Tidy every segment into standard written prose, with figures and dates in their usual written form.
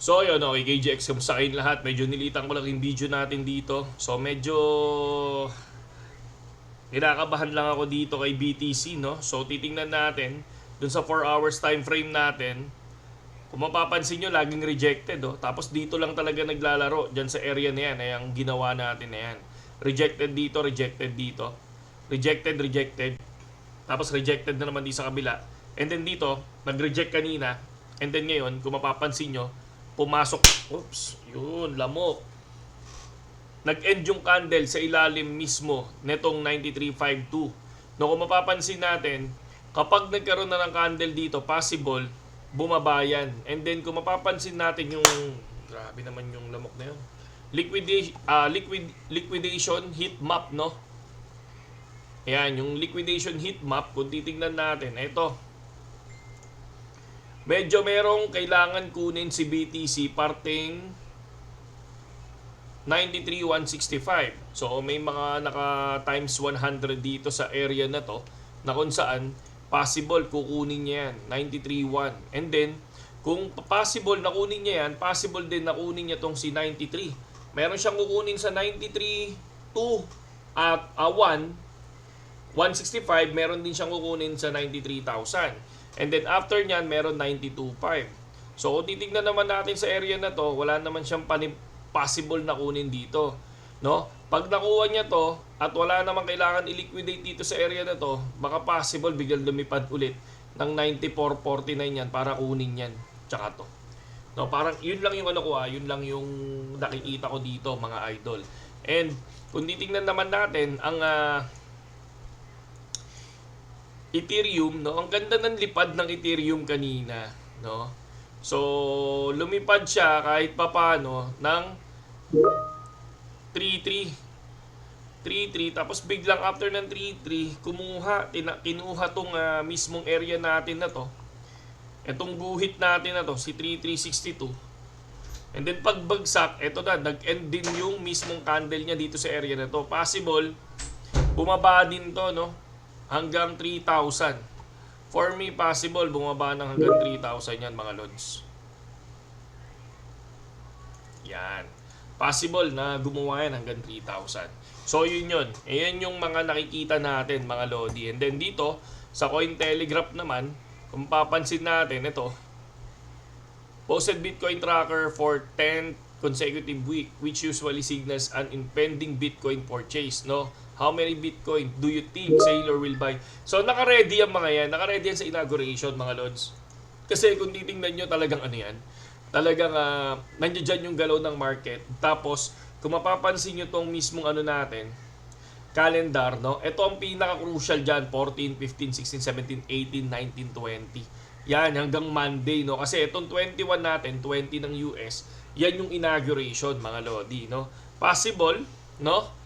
So yun, okay, KGX, kamusta kayong lahat? Medyo nilitan ko lang yung video natin dito. So medyo kinakabahan lang ako dito kay BTC, no? So titingnan natin dun sa 4 hours time frame natin. Kung mapapansin nyo, laging rejected, oh. Tapos dito lang talaga naglalaro dyan sa area na yan, ay ang ginawa natin na yan. Rejected dito, rejected dito. Rejected, rejected. Tapos rejected na naman di sa kabila. And then dito, nag-reject kanina. And then ngayon, kung mapapansin nyo, pumasok. Oops, yun, lamok. Nag-end yung candle sa ilalim mismo netong 9352. No, kung mapapansin natin, kapag nagkaroon na ng candle dito, possible, bumaba yan. And then kung mapapansin natin yung, grabe naman yung lamok na yun. Liquidation heat map, no? Ayan, yung liquidation heat map, kung titignan natin, ito. Medyo merong kailangan kunin si BTC parting 93,165. So may mga naka times 100 dito sa area na to na kung saan possible kukunin niya yan 93,1. And then kung possible na kunin niya yan, possible din na kunin niya tong si 93. Meron siyang kukunin sa 93,2 at 165, meron din siyang kukunin sa 93,000. And then after nyan, meron 92.5. So kung titignan naman natin sa area na to, wala naman siyang possible na kunin dito, no? Pag nakuha niya to at wala namang kailangan i-liquidate dito sa area na to, baka possible biglang lumipad ulit ng 94.49 yan para kunin yan. Tsaka to. No, parang yun lang yung ano ko, yun lang yung nakikita ko dito, mga idol. And kung titignan naman natin ang Ethereum, no? Ang ganda ng lipad ng Ethereum kanina, no? So, lumipad siya kahit papano ng 3.3. 3.3, tapos biglang after ng 3.3, kinuha tong mismong area natin na to. Etong guhit natin na to, si 3.362. And then pagbagsak, eto na, nag-end din yung mismong candle niya dito sa area na to. Possible, bumaba din to, no? Hanggang 3,000. For me, possible, bumaba ng hanggang 3,000 yan, mga lods. Yan. Possible na gumawa yan hanggang 3,000. So, yun yun. Ayan yung mga nakikita natin, mga lodi. And then dito, sa Cointelegraph naman, kung papansin natin, ito, posted Bitcoin tracker for 10 consecutive week, which usually signals an impending Bitcoin purchase, no? How many Bitcoin do you think Sailor will buy? So, naka-ready ang mga yan. Naka-ready yan sa inauguration, mga lods. Kasi kung titingnan nyo, talagang ano yan, talagang nandiyan dyan yung galaw ng market. Tapos, kung mapapansin nyo tong mismong ano natin, calendar, no? Ito ang pinaka-crucial dyan, 14, 15, 16, 17, 18, 19, 20. Yan, hanggang Monday, no? Kasi itong 21 natin, 20 ng US, yan yung inauguration, mga lodi, no? Possible, no?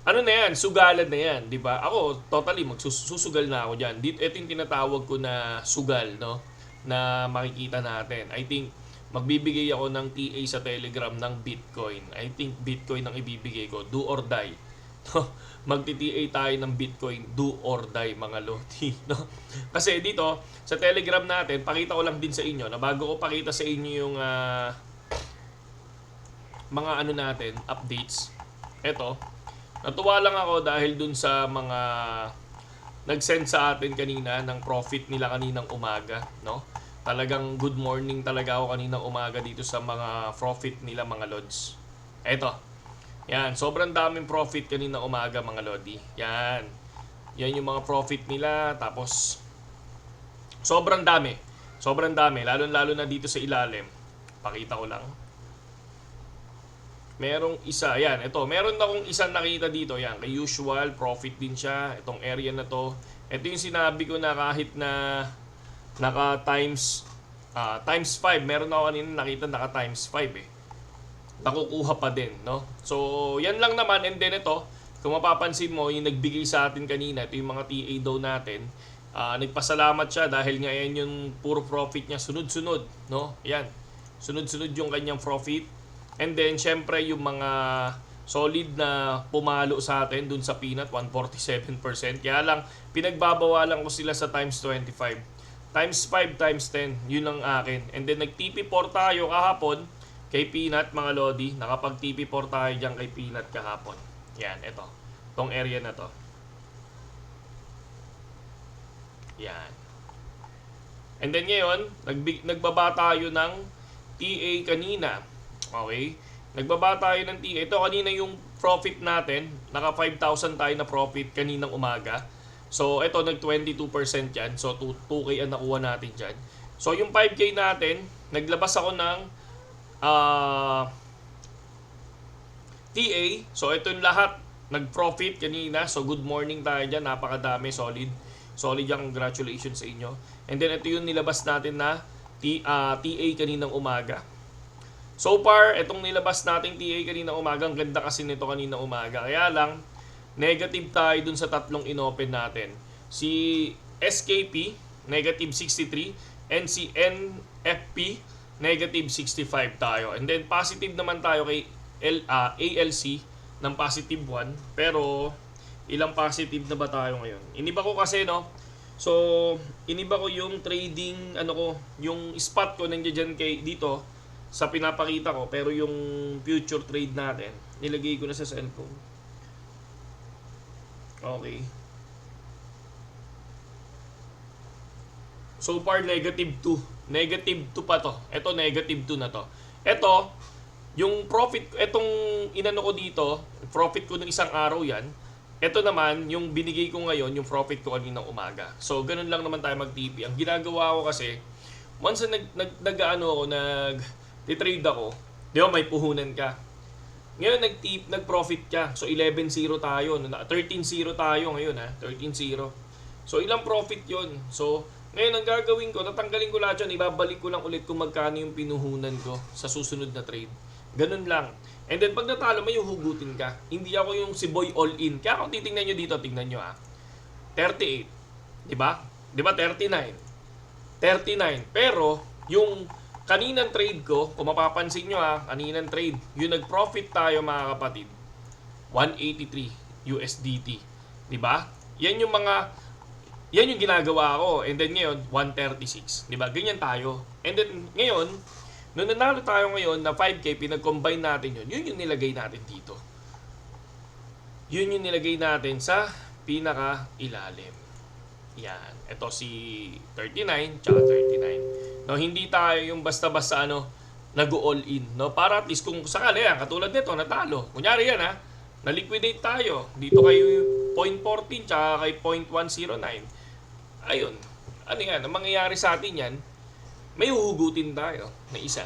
Ano na yan? Sugalan na yan, di ba? Ako, totally, magsusugal na ako dyan. Ito yung tinatawag ko na sugal, no? Na makikita natin. I think, magbibigay ako ng TA sa Telegram ng Bitcoin. I think Bitcoin ang ibibigay ko. Do or die. No? Magti-TA tayo ng Bitcoin. Do or die, mga lodi. No? Kasi dito, sa Telegram natin, pakita ko lang din sa inyo, na bago ko pakita sa inyo yung mga ano natin, updates. Ito, natuwa lang ako dahil dun sa mga nag-send sa atin kanina ng profit nila kaninang umaga, no? Talagang good morning talaga ako kaninang umaga dito sa mga profit nila, mga lods. Eto. Yan, sobrang daming profit kaninang umaga, mga lodi. Yan. Yan yung mga profit nila, tapos sobrang dami. Sobrang dami, lalo-lalo na dito sa ilalim. Pakita ko lang. Merong isa, yan, ito, meron na akong isang nakita dito, yan, kay usual, profit din siya, itong area na to. Ito yung sinabi ko na kahit na naka times 5, meron ako kanina nakita naka times 5 nakukuha pa din, no? So, yan lang naman, and then ito, kung mapapansin mo, yung nagbigay sa atin kanina, ito yung mga TA daw natin, nagpasalamat siya dahil nga yan yung puro profit niya, sunod-sunod, no? Yan, sunod-sunod yung kanyang profit. And then, syempre, yung mga solid na pumalo sa atin dun sa peanut, 147%. Kaya lang, pinagbabawalan ko sila sa times 25. times 5 times 10. Yun ang akin. And then nag-TP4 tayo kahapon kay Peanut, mga Lodi. Nakapag-TP4 tayo dyan kay Peanut kahapon. Yan, ito. Tong area na to. Yan. And then ngayon, nagbaba tayo ng TA kanina. Okay? Nagbaba tayo ng TA. Ito kanina yung profit natin. Naka 5,000 tayo na profit kaninang umaga. So, ito nag 22% yan. So, 2K ang nakuha natin dyan. So, yung 5K natin, naglabas ako ng TA. So, ito yung lahat nag-profit kanina. So, good morning tayo dyan. Napakadami. Solid. Solid yung congratulations sa inyo. And then, ito yung nilabas natin na TA kaninang umaga. So far, itong nilabas nating TA kaninang umaga, ang ganda kasi nito kaninang umaga. Kaya lang, negative tayo dun sa tatlong inopen natin. Si SKP, negative 63, and si NFP, negative 65 tayo. And then, positive naman tayo kay ALC ng positive 1. Pero, ilang positive na ba tayo ngayon? Iniba ko kasi, no? So, iniba ko yung trading, yung spot ko nandiyan kay dito sa pinapakita ko, pero yung future trade natin, nilagay ko na sa cellphone. Okay. So far, negative 2. Negative 2 pa to. Ito, negative 2 na to. Ito, yung profit, itong inano ko dito, profit ko ng isang araw yan. Ito naman, yung binigay ko ngayon, yung profit ko kaninang umaga. So, ganun lang naman tayo mag-TP. Ang ginagawa ko kasi, once na nag-trade ako, di ba may puhunan ka. Ngayon, nag-profit ka. So, 11-0 tayo. 13-0 tayo ngayon, ha? 13-0. So, ilang profit yon. So, ngayon, ang gagawin ko, tatanggalin ko lahat yun, ibabalik ko lang ulit kung magkano yung pinuhunan ko sa susunod na trade. Ganun lang. And then, pag natalo, may huhugutin ka. Hindi ako yung si Boy all-in. Kaya kung titingnan nyo dito, tingnan nyo, 38. Diba? Diba 39? 39. Pero, yung kaninang trade ko, kung mapapansin nyo kaninang trade, yung nag-profit tayo mga kapatid, 183 USDT. Diba? Yan yung ginagawa ko. And then ngayon, 136. Diba? Ganyan tayo. And then ngayon, nung nanalo tayo ngayon na 5K, pinag-combine natin yun yung nilagay natin dito. Yun yung nilagay natin sa pinaka-ilalim. Yan. Ito si 39, tsaka 39. No, hindi tayo yung basta-basta nag-all in. No? Para at least kung sakali yan, katulad nito, natalo. Kunyari yan na-liquidate tayo. Dito kay 0.14 tsaka kay 0.109. Ayun. Ano yan? Ang mangyayari sa atin yan, may huhugutin tayo na isa.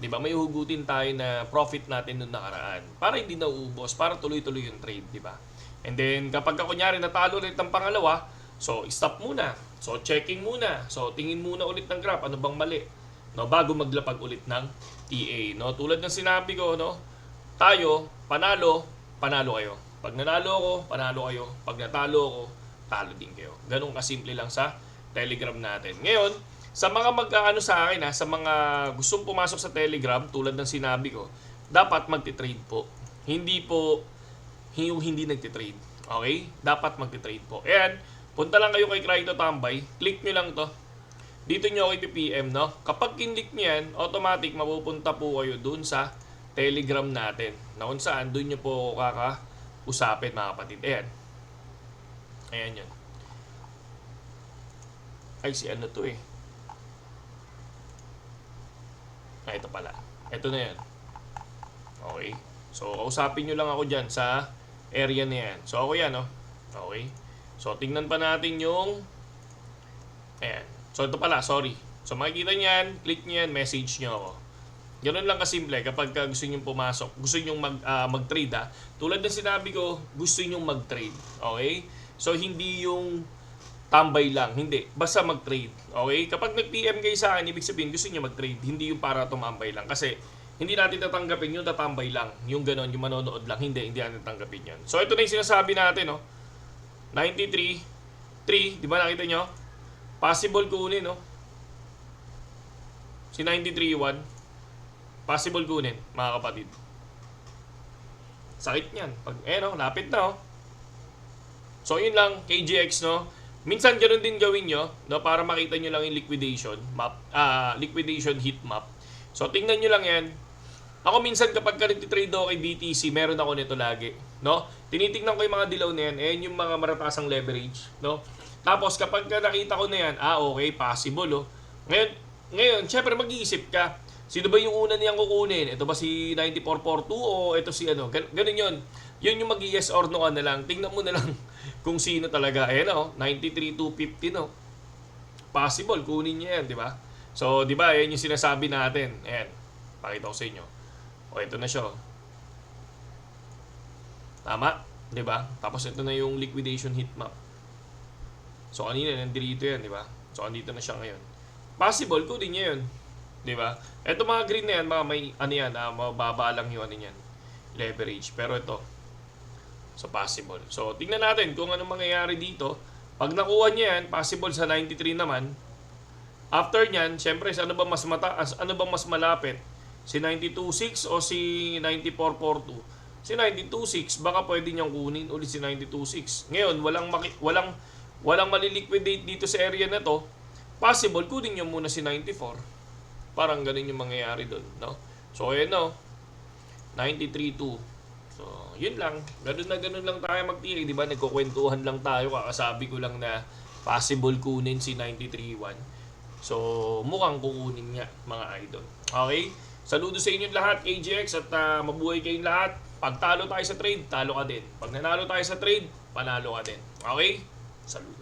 'Di ba? May huhugutin tayo na profit natin nung nakaraan para hindi nauubos, para tuloy-tuloy yung trade, 'di ba? And then kapag kunyari natalo ulit ng pangalawa, so stop muna. So checking muna. So tingin muna ulit ng graph, ano bang mali? No, bago maglapag ulit ng TA, no? Tulad ng sinabi ko, no? Tayo, panalo kayo. Pag nanalo ako, panalo kayo. Pag natalo ako, talo din kayo. Ganun kasimple lang sa Telegram natin. Ngayon, sa mga sa akin sa mga gustong pumasok sa Telegram, tulad ng sinabi ko, dapat magti-trade po. Hindi po yung hindi nagti-trade. Okay? Dapat magti-trade po. Ayan, punta lang kayo kay Crypto Tambay, click nyo lang to. Dito nyo ako i-PM, no? Kapag kinlik nyo yan, automatic mapupunta po kayo dun sa Telegram natin. Na kung saan, dun nyo po kakausapin, mga kapatid. Ayan. Ayan yun. Ay, si ano to ito pala. Ito na yan. Okay. So, kausapin nyo lang ako dyan sa area na yan. So, ako yan, Okay. So, tingnan pa natin yung ayan. So, ito pala. Sorry. So, makikita nyo yan. Click nyo yan. Message nyo ako. Ganun lang kasimple. Kapag gusto nyo pumasok, gusto nyo mag-trade, tulad ng sinabi ko, gusto nyo mag-trade. Okay? So, hindi yung tambay lang. Hindi. Basta mag-trade. Okay? Kapag nag-PM kayo sa akin, ibig sabihin, gusto niyo mag-trade. Hindi yung para tumambay lang. Kasi, hindi natin tatanggapin yung tatambay lang. Yung ganon, yung manonood lang. Hindi natin tatanggapin yun. So, ito na yung sinasabi natin, 93, 3. Di ba nakita nyo? Possible kunin, Si 93.1. Possible kunin, mga kapatid. Sakit niyan. Pag, lapit na, So, yun lang, KGX, Minsan ganun din gawin nyo, no, para makita nyo lang yung liquidation map, liquidation heat map. So tingnan nyo lang yan. Ako minsan kapag nagtitrade ako kay BTC, meron ako nito lagi, no? Tinitingnan ko yung mga dilaw na yan, yung mga maratasang leverage, no? Tapos kapag nakita ko na yan, okay, possible, oh. Ngayon, syempre mag-iisip ka, sino ba yung una niyang kukunin? Ito ba si 9442 o ito si ano? Ganun yun. Yun yung mag-yes or no ka na lang. Tingnan mo na lang kung sino talaga. Ayan, oh, 93,250, no? Possible, kunin niya yan, di ba? So, di ba, yan yung sinasabi natin. Ayan, pakita ko sa inyo. O, ito na siya. Tama? 'Di ba? Tapos ito na yung liquidation heat map. So, kanina nandito yan, di ba? So, andito na siya ngayon. Possible, kunin niya yun. Di ba? Ito mga green na yan, mga may, ano yan, mababa lang yung ano yan, leverage. Pero ito, so possible. So, tingnan natin kung anong mangyayari dito. Pag nakuha niya yan, possible sa 93 naman. After niyan, syempre, ano ba mas mataas, ano ba mas malapit? Si 92.6 o si 94.42? Si 92.6, baka pwede niyang kunin ulit si 92.6. Ngayon, walang maliliquidate dito sa area na to. Possible, kunin niyo muna si 94. Parang ganun yung mangyayari doon, no? So, ayan, no? 93.2. So, yun lang. Ganun lang tayo mag-TA, di ba? Nagkukwentuhan lang tayo. Kakasabi ko lang na possible kunin si 93.1. So, mukhang kukunin nga, mga idol. Okay? Saludo sa inyong lahat, KGX, at mabuhay kayong lahat. Pag talo tayo sa trade, talo ka din. Pag nanalo tayo sa trade, panalo ka din. Okay? Saludo.